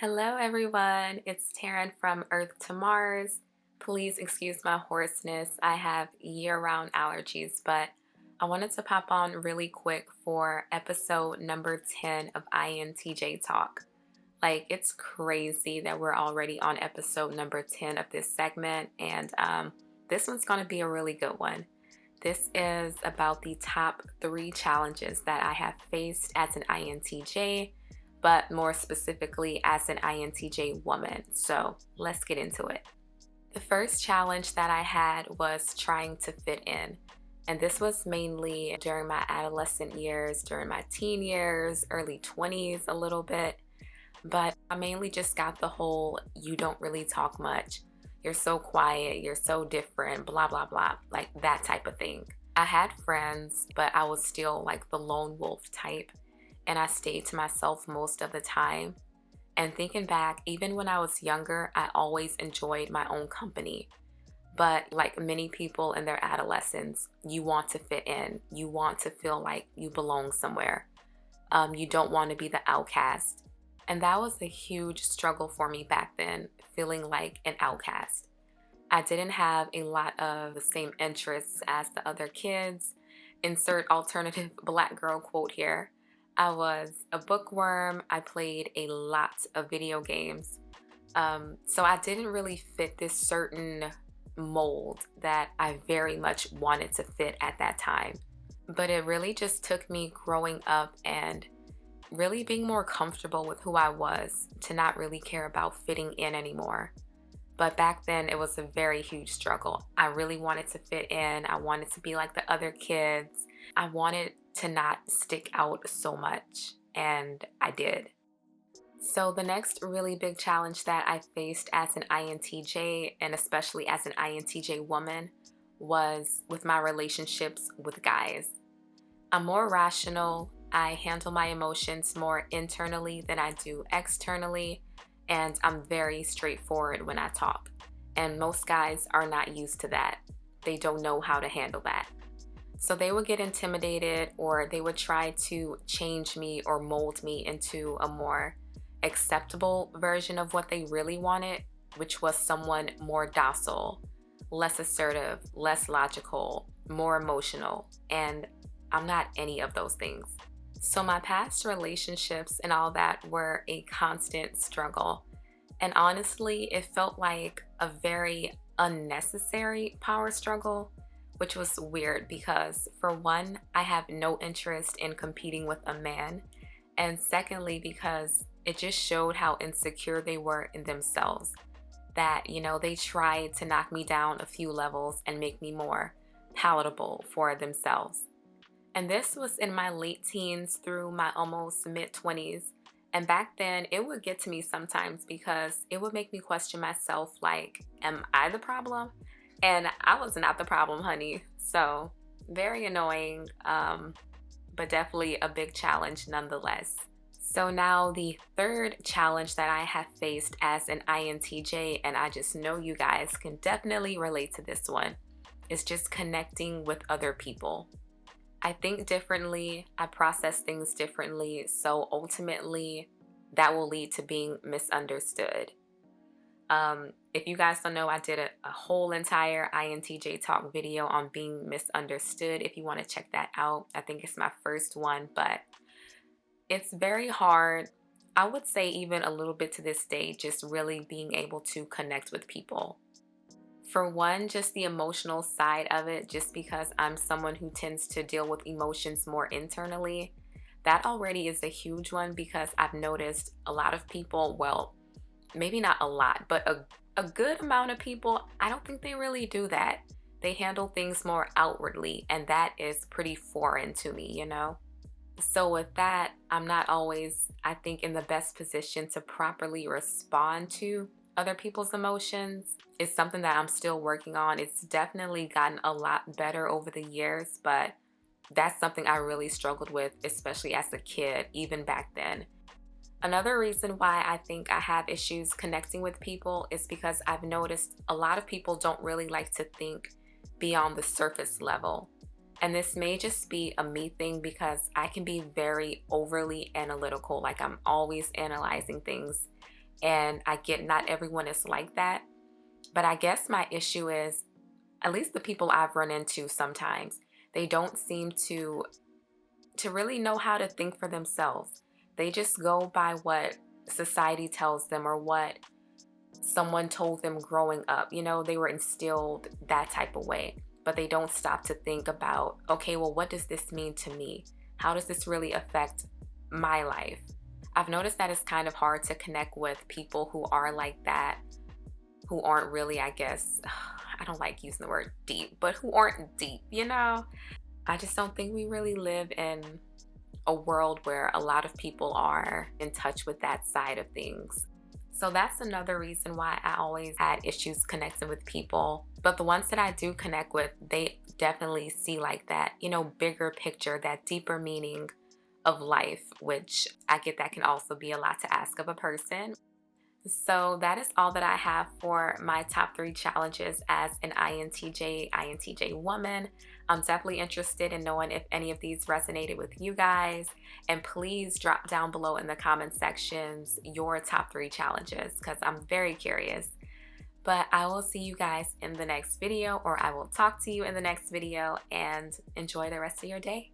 Hello, everyone. It's Taryn from Earth to Mars. Please excuse my hoarseness. I have year round allergies, but I wanted to pop on really quick for episode number 10 of INTJ Talk. Like, it's crazy that we're already on episode number 10 of this segment, and this one's going to be a really good one. This is about the top three challenges that I have faced as an INTJ, but more specifically as an INTJ woman. So let's get into it. The first challenge that I had was trying to fit in. And this was mainly during my adolescent years, during my teen years, early 20s, a little bit. But I mainly just got the whole you don't really talk much. You're so quiet, you're so different, blah, blah, blah, like that type of thing. I had friends, but I was still like the lone wolf type, and I stayed to myself most of the time. And thinking back, even when I was younger, I always enjoyed my own company. But like many people in their adolescence, you want to fit in, you want to feel like you belong somewhere. You don't want to be the outcast. And that was a huge struggle for me back then, feeling like an outcast. I didn't have a lot of the same interests as the other kids. Insert alternative black girl quote here. I was a bookworm. I played a lot of video games. So I didn't really fit this certain mold that I very much wanted to fit at that time. But it really just took me growing up and really being more comfortable with who I was to not really care about fitting in anymore. But back then, it was a very huge struggle. I really wanted to fit in. I wanted to be like the other kids. I wanted to not stick out so much, and I did. So, the next really big challenge that I faced as an INTJ, and especially as an INTJ woman, was with my relationships with guys. I'm more rational. I handle my emotions more internally than I do externally, and I'm very straightforward when I talk. And most guys are not used to that. They don't know how to handle that. So they would get intimidated, or they would try to change me or mold me into a more acceptable version of what they really wanted, which was someone more docile, less assertive, less logical, more emotional. And I'm not any of those things. So my past relationships and all that were a constant struggle. And honestly, it felt like a very unnecessary power struggle, which was weird because, for one, I have no interest in competing with a man. And secondly, because it just showed how insecure they were in themselves. That, they tried to knock me down a few levels and make me more palatable for themselves. And this was in my late teens through my almost mid 20s. And back then, it would get to me sometimes because it would make me question myself like, am I the problem? And I was not the problem, honey. So, very annoying, but definitely a big challenge nonetheless. So, now the third challenge that I have faced as an INTJ, and I just know you guys can definitely relate to this one, is just connecting with other people. I think differently, I process things differently, so ultimately that will lead to being misunderstood. If you guys don't know, I did a whole entire INTJ talk video on being misunderstood. If you want to check that out, I think it's my first one, but it's very hard. I would say even a little bit to this day, just really being able to connect with people. For one, just the emotional side of it, just because I'm someone who tends to deal with emotions more internally, that already is a huge one because I've noticed a lot of people, well, maybe not a lot, but a good amount of people, I don't think they really do that. They handle things more outwardly, and that is pretty foreign to me. So with that, I'm not always, I think, in the best position to properly respond to other people's emotions. It's something that I'm still working on. It's definitely gotten a lot better over the years, but that's something I really struggled with, especially as a kid, even back then. Another reason why I think I have issues connecting with people is because I've noticed a lot of people don't really like to think beyond the surface level. And this may just be a me thing because I can be very overly analytical, like I'm always analyzing things. And I get not everyone is like that. But I guess my issue is, at least the people I've run into sometimes, they don't seem to really know how to think for themselves. They just go by what society tells them or what someone told them growing up. They were instilled that type of way, but they don't stop to think about, okay, well, what does this mean to me? How does this really affect my life? I've noticed that it's kind of hard to connect with people who are like that, who aren't really, I guess, I don't like using the word deep, but who aren't deep. I just don't think we really live in a world where a lot of people are in touch with that side of things. So that's another reason why I always had issues connecting with people. But the ones that I do connect with, they definitely see like that, bigger picture, that deeper meaning of life, which I get that can also be a lot to ask of a person. So that is all that I have for my top 3 challenges as an INTJ woman. I'm definitely interested in knowing if any of these resonated with you guys. And please drop down below in the comment sections your top 3 challenges because I'm very curious. But I will see you guys in the next video, or I will talk to you in the next video, and enjoy the rest of your day.